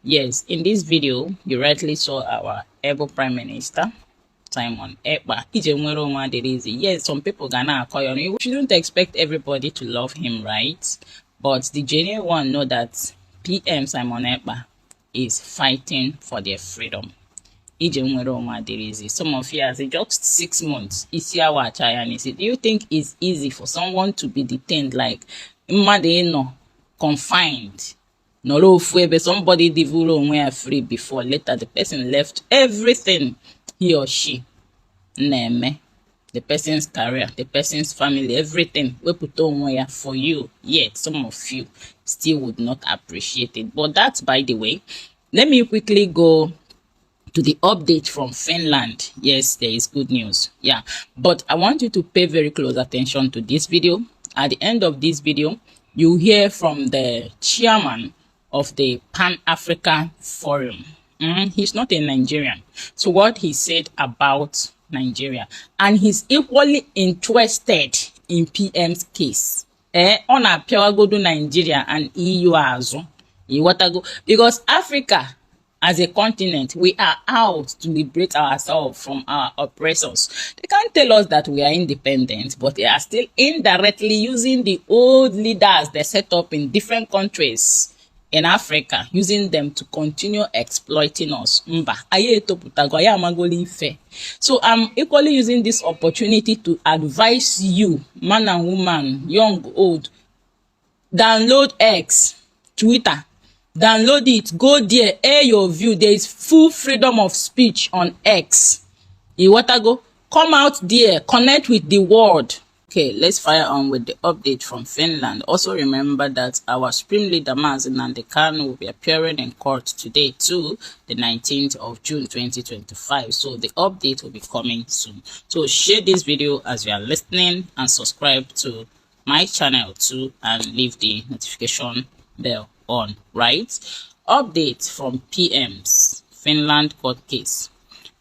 Yes, in this video, you rightly saw our able Prime Minister, Simon Ekpa. Yes, some people gonna call you. You shouldn't expect everybody to love him, right? But the genuine one know that PM Simon Ekpa is fighting for their freedom. Some of you say just 6 months. Do you think it's easy for someone to be detained like confined? No, somebody developed free before later the person left everything he or she name, the person's career, the person's family, everything we put on for you. Yet some of you still would not appreciate it. But that's by the way. Let me quickly go to the update from Finland. Yes, there is good news. Yeah, but I want you to pay very close attention to this video. At the end of this video, you hear from the chairman of the Pan-African Forum. He's not a Nigerian. So what he said about Nigeria, and he's equally interested in PM's case. On a go to Nigeria and EU as well. Because Africa as a continent, we are out to liberate ourselves from our oppressors. They can't tell us that we are independent, but they are still indirectly using the old leaders they set up in different countries in Africa, using them to continue exploiting us. So I'm equally using this opportunity to advise you, man and woman, young, old, download X, Twitter. Download it, go there, air your view. There is full freedom of speech on X. You want to go? Come out there, connect with the world. Okay, let's fire on with the update from Finland. Also remember that our Supreme Leader Mazi Nnamdi Kanu will be appearing in court today too, the 19th of June 2025. So the update will be coming soon. So share this video as you are listening and subscribe to my channel too and leave the notification bell on. Right, update from PM's Finland court case.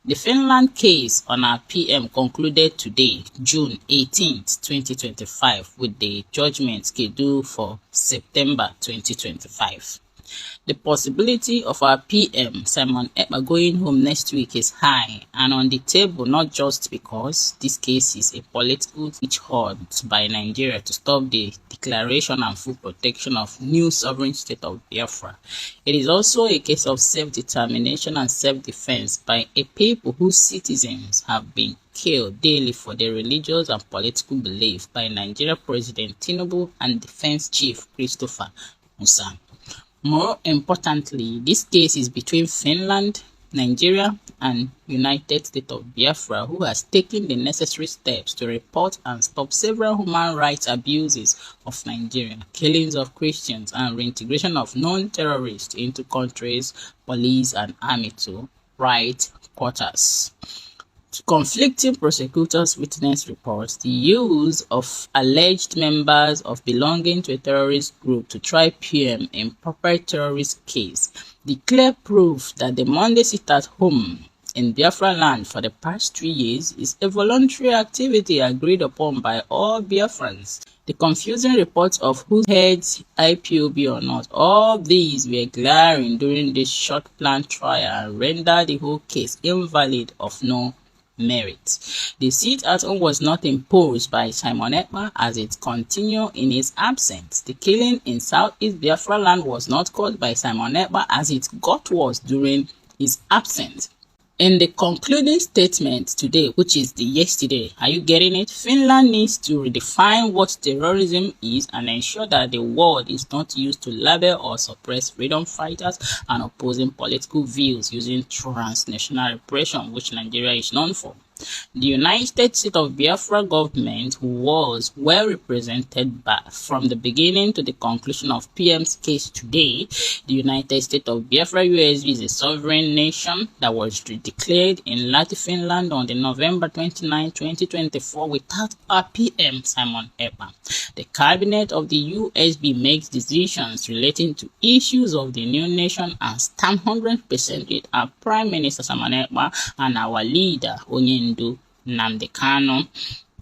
The Finland case on our PM concluded today, June 18th, 2025, with the judgment scheduled for September 2025. The possibility of our PM, Simon Ekpa, going home next week is high and on the table, not just because this case is a political witch hunt by Nigeria to stop the declaration and full protection of new sovereign state of Biafra. It is also a case of self-determination and self-defense by a people whose citizens have been killed daily for their religious and political belief by Nigeria President Tinubu and Defense Chief Christopher Musa. More importantly, this case is between Finland, Nigeria, and United States of Biafra, who has taken the necessary steps to report and stop several human rights abuses of Nigeria, killings of Christians, and reintegration of non-terrorists into countries, police, and army to right quarters. Conflicting prosecutors' witness reports the use of alleged members of belonging to a terrorist group to try PM in proper terrorist case. The clear proof that the Monday sit-at-home in Biafra land for the past 3 years is a voluntary activity agreed upon by all Biafrans. The confusing reports of who heads IPOB or not, all these were glaring during this short planned trial and rendered the whole case invalid of no merit. The sit-at-home was not imposed by Simon Ekpa as it continued in his absence. The killing in Southeast Biafra land was not caused by Simon Ekpa as it got worse during his absence. In the concluding statement today, which is the yesterday, are you getting it? Finland needs to redefine what terrorism is and ensure that the word is not used to label or suppress freedom fighters and opposing political views using transnational repression, which Nigeria is known for. The United States of Biafra government was well represented from the beginning to the conclusion of PM's case today. The United States of Biafra USV is a sovereign nation that was declared in Latin Finland on the November 29, 2024 without a PM, Simon Ekpa. The cabinet of the USB makes decisions relating to issues of the new nation and stand 100% with our Prime Minister Simon Ekpa and our leader Nnamdi Kanu.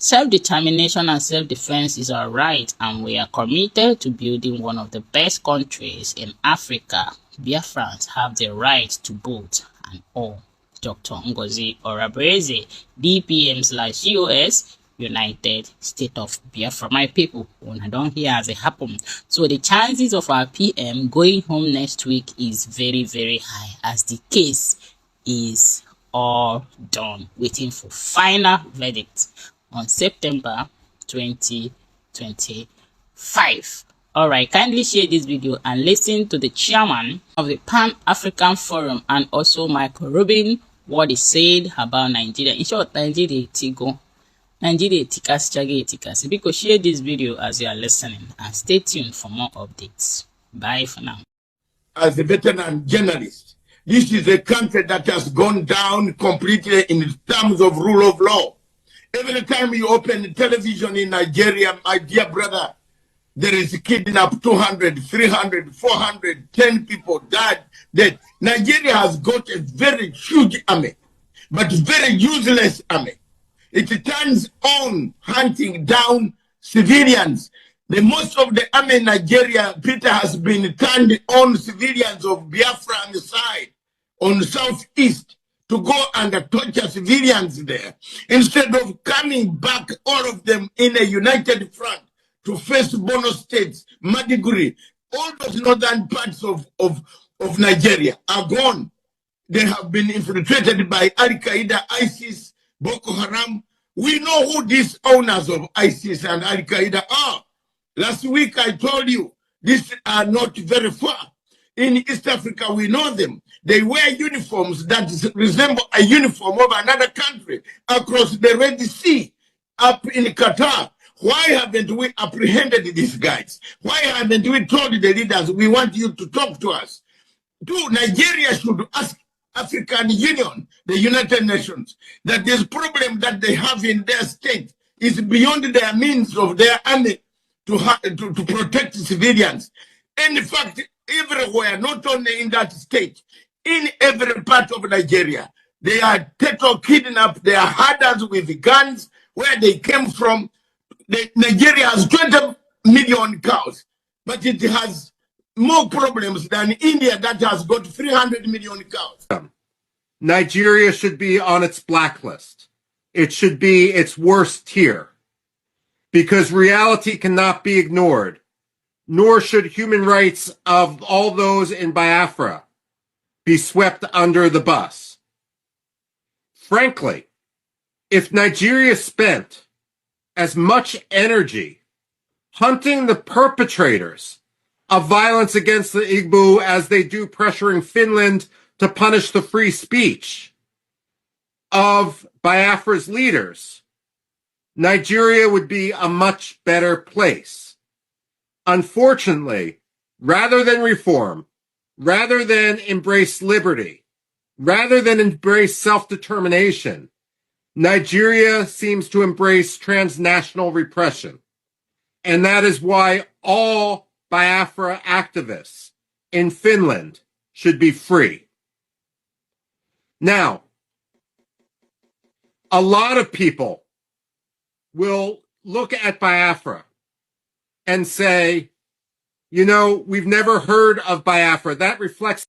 Self-determination and self-defense is our right, and we are committed to building one of the best countries in Africa. Biafrans have the right to vote and all. Dr. Ngozi Orabreze, DPM/COS, United State of Biafra. My people, when I don't hear as it happen. So the chances of our PM going home next week is very, very high, as the case is all done, waiting for final verdict on September 2025. Alright, kindly share this video and listen to the chairman of the Pan-African Forum and also Michael Rubin, what he said about Nigeria. In short, Nigeria Tigo. Nigeria Tikas Chage Tikas. Because share this video as you are listening and stay tuned for more updates. Bye for now. As a veteran journalist, this is a country that has gone down completely in terms of rule of law. Every time you open television in Nigeria, my dear brother, there is kidnapped 200, 300, 400, 10 people died. That Nigeria has got a very huge army, but very useless army. It turns on hunting down civilians. The most of the army in Nigeria, Peter, has been turned on civilians of Biafra on the side, on the southeast, to go and torture civilians there, instead of coming back, all of them in a united front to face Bono states, Maiduguri. All those northern parts of Nigeria are gone. They have been infiltrated by Al-Qaeda, ISIS, Boko Haram. We know who these owners of ISIS and Al-Qaeda are. Last week I told you, these are not very far. In East Africa, we know them. They wear uniforms that resemble a uniform of another country across the Red Sea, up in Qatar. Why haven't we apprehended these guys? Why haven't we told the leaders we want you to talk to us? Nigeria should ask African Union, the United Nations, that this problem that they have in their state is beyond their means of their army to protect civilians. And in fact, everywhere, not only in that state, in every part of Nigeria, they are total kidnapped, they are herders with guns, where they came from. Nigeria has 20 million cows, but it has more problems than India that has got 300 million cows. Nigeria should be on its blacklist. It should be its worst tier, because reality cannot be ignored, nor should human rights of all those in Biafra be swept under the bus. Frankly, if Nigeria spent as much energy hunting the perpetrators of violence against the Igbo as they do pressuring Finland to punish the free speech of Biafra's leaders, Nigeria would be a much better place. Unfortunately, rather than reform, rather than embrace liberty, rather than embrace self-determination, Nigeria seems to embrace transnational repression. And that is why all Biafra activists in Finland should be free. Now, a lot of people will look at Biafra and say, you know, we've never heard of Biafra. That reflects